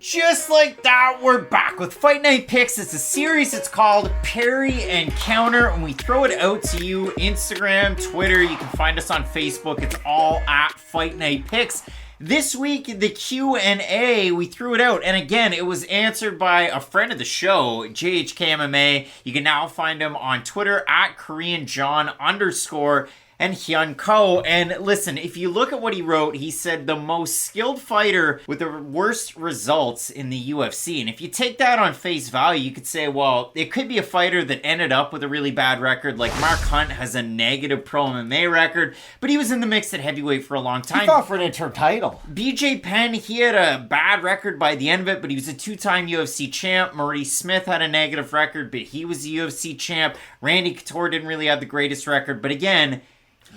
Just like that, we're back with Fight Night Picks. It's a series, it's called Parry Counter, and we throw it out to you. Instagram, Twitter, you can find us on Facebook. It's all at Fight Night Picks. This week, the Q&A, we threw it out, and again, it was answered by a friend of the show, JHK MMA. You can now find him on Twitter at KoreanJohn_ and Hyun Ko. And listen, if you look at what he wrote, he said the most skilled fighter with the worst results in the UFC. And if you take that on face value, you could say, well, it could be a fighter that ended up with a really bad record. Like Mark Hunt has a negative pro MMA record, but he was in the mix at heavyweight for a long time. He fought for an interim title. BJ Penn, he had a bad record by the end of it, but he was a two-time UFC champ. Maurice Smith had a negative record, but he was a UFC champ. Randy Couture didn't really have the greatest record, but again,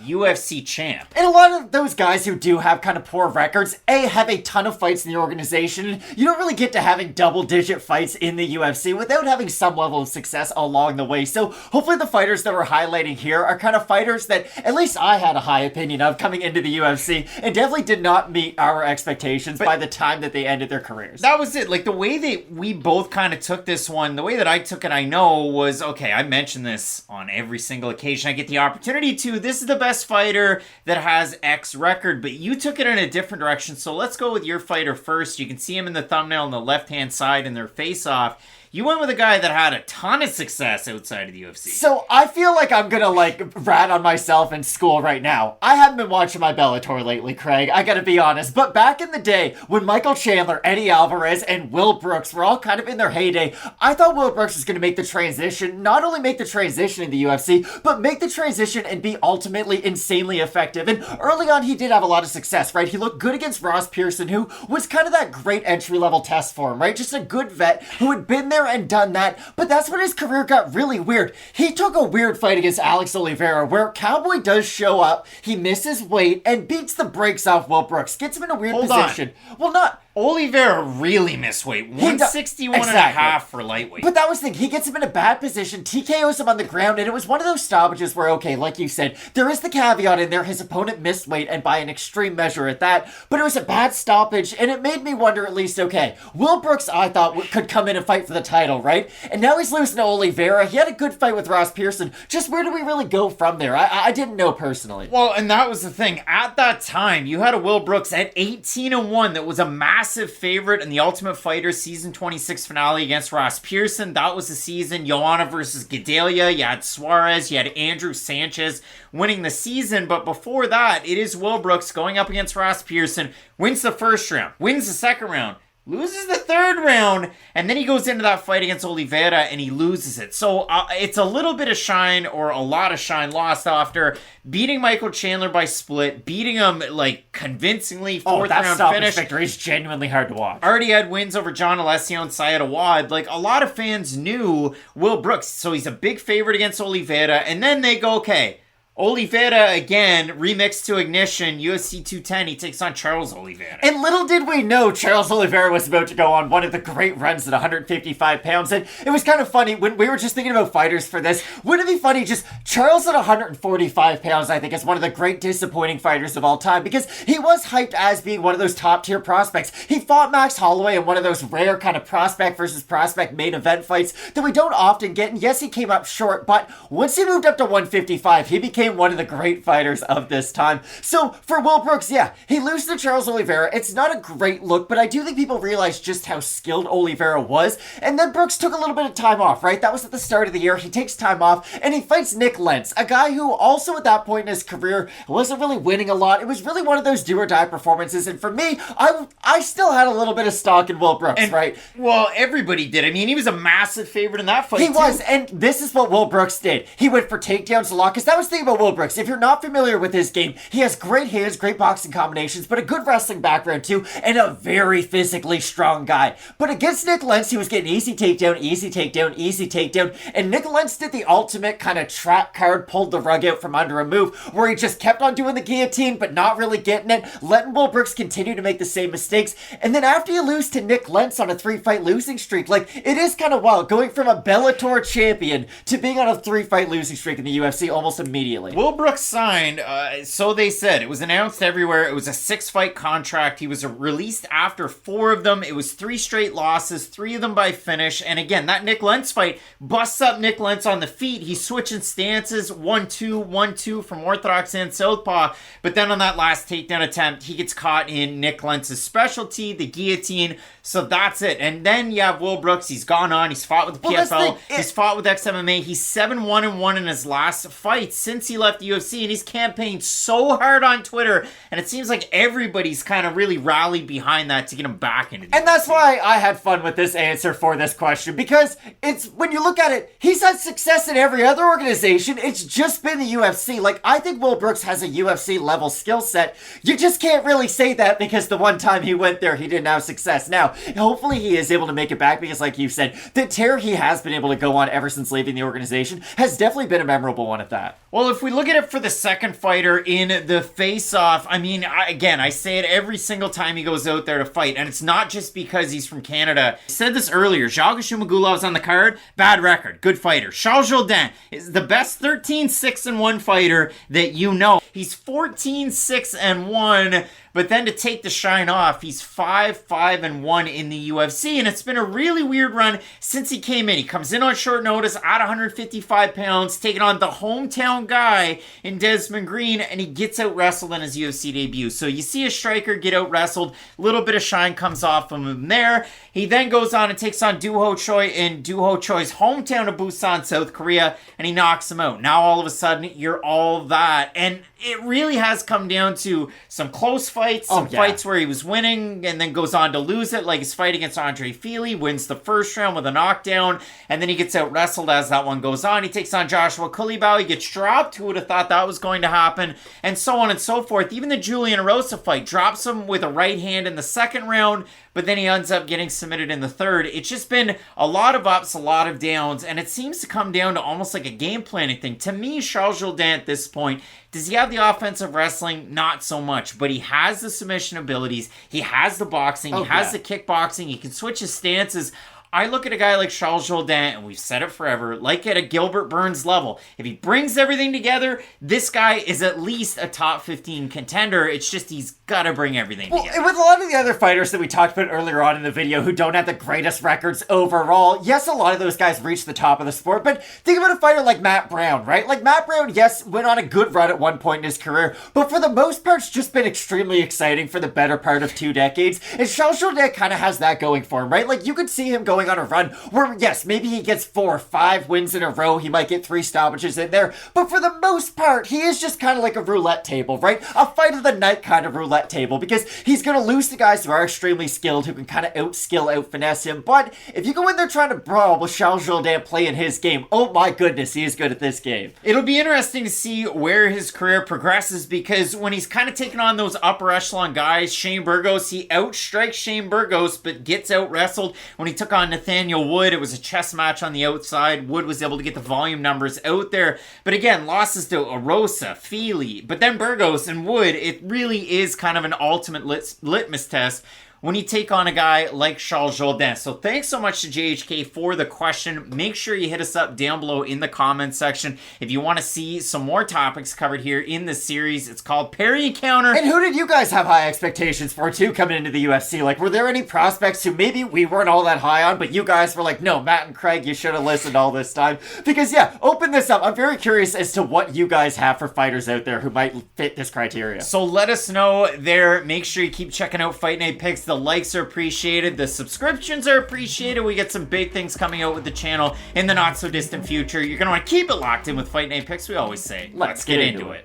UFC champ. And a lot of those guys who do have kind of poor records, have a ton of fights in the organization. You don't really get to having double-digit fights in the UFC without having some level of success along the way. So hopefully the fighters that we're highlighting here are kind of fighters that at least I had a high opinion of coming into the UFC and definitely did not meet our expectations by the time that they ended their careers. That was it. Like the way that we both kind of took this one, the way that I took it, I know, was, okay, I mentioned this on every single occasion I get the opportunity to. This is the best fighter that has X record, but you took it in a different direction. So let's go with your fighter first. You can see him in the thumbnail on the left-hand side in their face-off. You went with a guy that had a ton of success outside of the UFC. So I feel like I'm gonna rat on myself in school right now. I haven't been watching my Bellator lately, Craig. I gotta be honest. But back in the day, when Michael Chandler, Eddie Alvarez, and Will Brooks were all kind of in their heyday, I thought Will Brooks was gonna make the transition, not only make the transition in the UFC, but make the transition and be ultimately insanely effective. And early on, he did have a lot of success, right? He looked good against Ross Pearson, who was kind of that great entry-level test for him, right? Just a good vet who had been there and done that, but that's when his career got really weird. He took a weird fight against Alex Oliveira where Cowboy does show up, he misses weight, and beats the brakes off Will Brooks. Gets him in a weird position. Well, not... Oliveira really missed weight. 161 and a half for lightweight. But that was the thing. He gets him in a bad position, TKOs him on the ground, and it was one of those stoppages where, okay, like you said, there is the caveat in there, his opponent missed weight, and by an extreme measure at that, but it was a bad stoppage, and it made me wonder at least, okay, Will Brooks, I thought, could come in and fight for the title, right? And now he's losing to Oliveira. He had a good fight with Ross Pearson. Just where do we really go from there? I didn't know personally. Well, and that was the thing. At that time, you had a Will Brooks at 18-1 that was a massive favorite in the Ultimate Fighter season 26 finale against Ross Pearson. That was the season. Joanna versus Gedalia. You had Suarez. You had Andrew Sanchez winning the season. But before that, it is Will Brooks going up against Ross Pearson. Wins the first round. Wins the second round. Loses the third round, and then he goes into that fight against Oliveira, and he loses it. So it's a little bit of shine, or a lot of shine, lost after beating Michael Chandler by split, beating him, convincingly, fourth round finish. Victory is genuinely hard to watch. Already had wins over John Alessio and Syed Awad. A lot of fans knew Will Brooks, so he's a big favorite against Oliveira, and then they go, okay, Oliveira, again, remixed to Ignition, UFC 210, he takes on Charles Oliveira. And little did we know Charles Oliveira was about to go on one of the great runs at 155 pounds. And it was kind of funny, when we were just thinking about fighters for this, wouldn't it be funny, just Charles at 145 pounds, I think, is one of the great disappointing fighters of all time, because he was hyped as being one of those top-tier prospects. He fought Max Holloway in one of those rare kind of prospect versus prospect main event fights that we don't often get, and yes, he came up short, but once he moved up to 155, he became one of the great fighters of this time. So for Will Brooks, yeah, he loses to Charles Oliveira. It's not a great look, but I do think people realize just how skilled Oliveira was. And then Brooks took a little bit of time off, right? That was at the start of the year. He takes time off and he fights Nick Lentz, a guy who also at that point in his career wasn't really winning a lot. It was really one of those do or die performances. And for me, I still had a little bit of stock in Will Brooks, right? Well, everybody did. I mean, he was a massive favorite in that fight. He was, and this is what Will Brooks did. He went for takedowns a lot, because that was the thing about Will Brooks. If you're not familiar with his game, he has great hands, great boxing combinations, but a good wrestling background too, and a very physically strong guy. But against Nick Lentz, he was getting easy takedown, easy takedown, easy takedown, and Nick Lentz did the ultimate kind of trap card, pulled the rug out from under a move, where he just kept on doing the guillotine, but not really getting it, letting Will Brooks continue to make the same mistakes. And then after you lose to Nick Lentz on a 3-fight losing streak, it is kind of wild, going from a Bellator champion to being on a 3-fight losing streak in the UFC almost immediately. apparently. Will Brooks signed, so they said. It was announced everywhere. It was a 6-fight contract. He was released after 4 of them. It was 3 straight losses, 3 of them by finish. And again, that Nick Lentz fight busts up Nick Lentz on the feet. He's switching stances, 1-2, 1-2 from orthodox and southpaw. But then on that last takedown attempt, he gets caught in Nick Lentz's specialty, the guillotine. So that's it. And then you have Will Brooks. He's gone on. He's fought with the PFL. He's fought with XMMA. He's 7-1-1 in his last fight since he left the UFC. And he's campaigned so hard on Twitter. And it seems like everybody's kind of really rallied behind that to get him back into the UFC. And that's why I had fun with this answer for this question. Because it's, when you look at it, he's had success in every other organization. It's just been the UFC. Like, I think Will Brooks has a UFC level skill set. You just can't really say that because the one time he went there, he didn't have success. Now, hopefully he is able to make it back because, like you said, the tear he has been able to go on ever since leaving the organization has definitely been a memorable one at that. Well, if we look at it for the second fighter in the face-off, I mean, I say it every single time he goes out there to fight, and it's not just because he's from Canada. I said this earlier, Zhalga Shumagulov's on the card, bad record, good fighter. Charles Jourdain is the best 13-6-1 fighter that you know. He's 14-6-1, but then to take the shine off, he's 5-5-1 in the UFC, and it's been a really weird run since he came in. He comes in on short notice at 155 pounds, taking on the hometown guy in Desmond Green, and he gets out wrestled in his UFC debut. So you see a striker get out wrestled, a little bit of shine comes off of him there. He then goes on and takes on Doo Ho Choi in Doo Ho Choi's hometown of Busan, South Korea, and he knocks him out. Now all of a sudden, you're all that. And it really has come down to some close fights, some fights where he was winning and then goes on to lose it, like his fight against Andre Fili, wins the first round with a knockdown, and then he gets out wrestled as that one goes on. He takes on Joshua Kulibao, he gets dropped, who would have thought that was going to happen, and so on and so forth. Even the Julian Erosa fight drops him with a right hand in the second round, but then he ends up getting submitted in the third. It's just been a lot of ups, a lot of downs, and it seems to come down to almost like a game planning thing. To me, Charles Jourdain at this point, does he have the offensive wrestling? Not so much, but he has the submission abilities, he has the boxing, he has the kickboxing, he can switch his stances. I look at a guy like Charles Jourdain, and we've said it forever, like at a Gilbert Burns level. If he brings everything together, this guy is at least a top 15 contender. It's just he's got to bring everything together. And with a lot of the other fighters that we talked about earlier on in the video who don't have the greatest records overall, yes, a lot of those guys reach the top of the sport, but think about a fighter like Matt Brown, right? Like Matt Brown, yes, went on a good run at one point in his career, but for the most part, it's just been extremely exciting for the better part of 2 decades. And Charles Jourdain kind of has that going for him, right? Like you could see him going on a run where, yes, maybe he gets 4 or 5 wins in a row, he might get 3 stoppages in there, but for the most part, he is just kind of like a roulette table, right? A fight of the night kind of roulette table, because he's going to lose to guys who are extremely skilled, who can kind of out-skill, out-finesse him, but if you go in there trying to brawl with Charles Jourdain playing his game, oh my goodness, he is good at this game. It'll be interesting to see where his career progresses, because when he's kind of taking on those upper echelon guys, Shane Burgos, he outstrikes Shane Burgos, but gets out-wrestled. When he took on Nathaniel Wood, it was a chess match on the outside. Wood was able to get the volume numbers out there, but again, losses to Erosa, Fili, but then Burgos and Wood, it really is kind of an ultimate litmus test when you take on a guy like Charles Jourdain. So thanks so much to JHK for the question. Make sure you hit us up down below in the comments section if you want to see some more topics covered here in this series. It's called Parry Counter. And who did you guys have high expectations for too coming into the UFC? Like, were there any prospects who maybe we weren't all that high on, but you guys were like, no, Matt and Craig, you should have listened all this time? Because yeah, open this up. I'm very curious as to what you guys have for fighters out there who might fit this criteria. So let us know there. Make sure you keep checking out Fight Night Picks. The likes are appreciated. The subscriptions are appreciated. We get some big things coming out with the channel in the not so distant future. You're going to want to keep it locked in with Fight Night Picks. We always say, let's get into it.